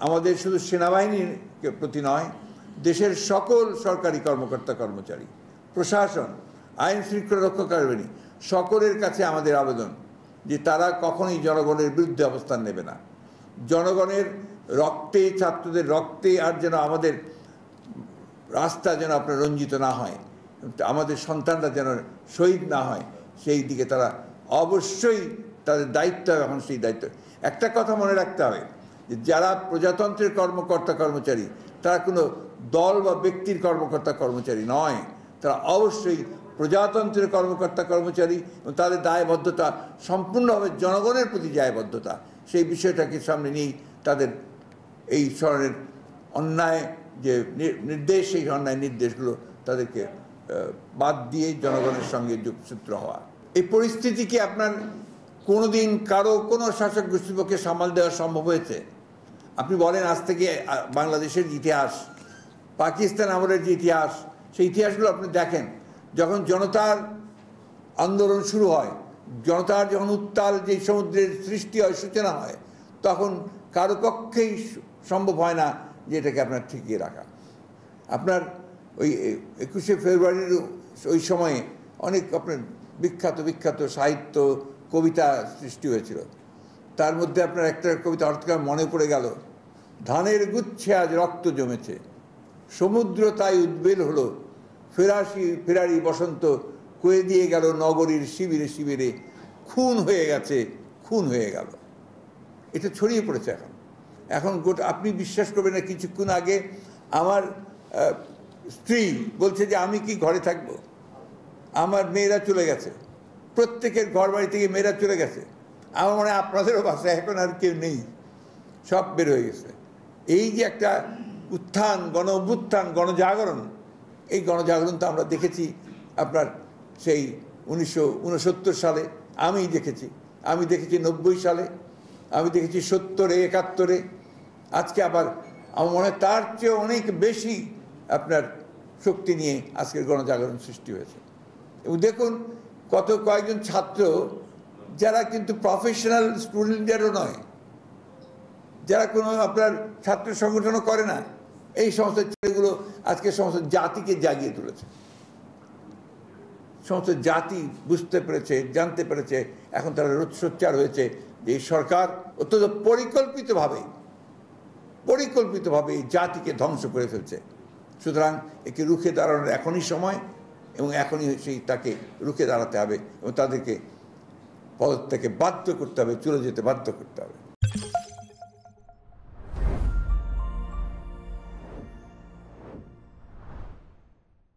আমাদের শুধু সেনাবাহিনীর প্রতি নয়, দেশের সকল সরকারি কর্মকর্তা কর্মচারী, প্রশাসন, আইন শৃঙ্খলা রক্ষাকারী সকলের কাছে আমাদের আবেদন যে তারা কখনোই জনগণের বিরুদ্ধে অবস্থান নেবে না। জনগণের রক্তে, ছাত্রদের রক্তে আর যেন আমাদের রাস্তা যেন আপনার রঞ্জিত না হয়, আমাদের সন্তানরা যেন শহীদ না হয়, সেই দিকে তারা অবশ্যই তাদের দায়িত্ব। এখন সেই দায়িত্ব একটা কথা মনে রাখতে হবে যে যারা প্রজাতন্ত্রের কর্মকর্তা কর্মচারী তারা কোনো দল বা ব্যক্তির কর্মকর্তা কর্মচারী নয়, তারা অবশ্যই প্রজাতন্ত্রের কর্মকর্তা কর্মচারী এবং তাদের দায়বদ্ধতা সম্পূর্ণভাবে জনগণের প্রতি দায়বদ্ধতা। সেই বিষয়টাকে সামনে নিয়েই তাদের এই ধরনের অন্যায় যে নির্দেশ, সেই অন্যায় নির্দেশগুলো তাদেরকে বাদ দিয়ে জনগণের সঙ্গে যোগসূত্র হওয়া। এই পরিস্থিতি কি আপনার কোনোদিন কারো কোনো শাসক গোষ্ঠীর পক্ষে সামাল দেওয়া সম্ভব হয়েছে? আপনি বলেন আজ থেকে বাংলাদেশের ইতিহাস, পাকিস্তান আমলের যে ইতিহাস, সেই ইতিহাসগুলো আপনি দেখেন। যখন জনতার আন্দোলন শুরু হয়, জনতার যখন উত্তাল যে সমুদ্রের সৃষ্টি হয়, সূচনা হয়, তখন কারো পক্ষেই সম্ভব হয় না যে এটাকে আপনার ঠেকিয়ে রাখা। আপনার ওই 21শে ফেব্রুয়ারির ওই সময়ে অনেক আপনার বিখ্যাত বিখ্যাত সাহিত্য কবিতা সৃষ্টি হয়েছিল। তার মধ্যে আপনার একটা কবিতা অর্থকার মনে পড়ে গেল, ধানের গুচ্ছে আজ রক্ত জমেছে, সমুদ্র তাই উদ্বেল হলো, ফেরারি বসন্ত কয়ে দিয়ে গেল নগরীর শিবিরে শিবিরে, খুন হয়ে গেছে, খুন হয়ে গেল। এটা ছড়িয়ে পড়েছে এখন গোটা। আপনি বিশ্বাস করবেন না, কিছুক্ষণ আগে আমার স্ত্রী বলছে যে আমি কি ঘরে থাকবো, আমার মেয়েরা চলে গেছে, প্রত্যেকের ঘর বাড়ি থেকে মেয়েরা চলে গেছে। আমার মনে হয় আপনাদেরও বাসায় এখন আর কেউ নেই, সব বের হয়ে গেছে। এই যে একটা উত্থান, গণ অভ্যুত্থান, গণজাগরণ, এই গণজাগরণ তো আমরা দেখেছি আপনার সেই 1969 সালে, আমি দেখেছি 90 সালে, আমি দেখেছি 70-এ, 71-এ, আজকে আবার আমার মনে হয় তার চেয়ে অনেক বেশি আপনার শক্তি নিয়ে আজকের গণজাগরণ সৃষ্টি হয়েছে। এবং দেখুন কয়েকজন ছাত্র যারা কিন্তু প্রফেশনাল স্টুডেন্টদেরও নয়, যারা কোনো আপনার ছাত্র সংগঠনও করে না, এই সমস্ত ছেলেগুলো আজকে সমস্ত জাতিকে জাগিয়ে তুলেছে। সমস্ত জাতি বুঝতে পেরেছে, জানতে পেরেছে, এখন তারা সোচ্চার হয়েছে যে এই সরকার অত্যন্ত পরিকল্পিতভাবে এই জাতিকে ধ্বংস করে ফেলছে। সুতরাং একে রুখে দাঁড়ানোর এখনই সময়, এবং এখনই তাকে রুখে দাঁড়াতে হবে এবং তাদেরকে পদত্যাগে বাধ্য করতে হবে, চলে যেতে বাধ্য করতে হবে।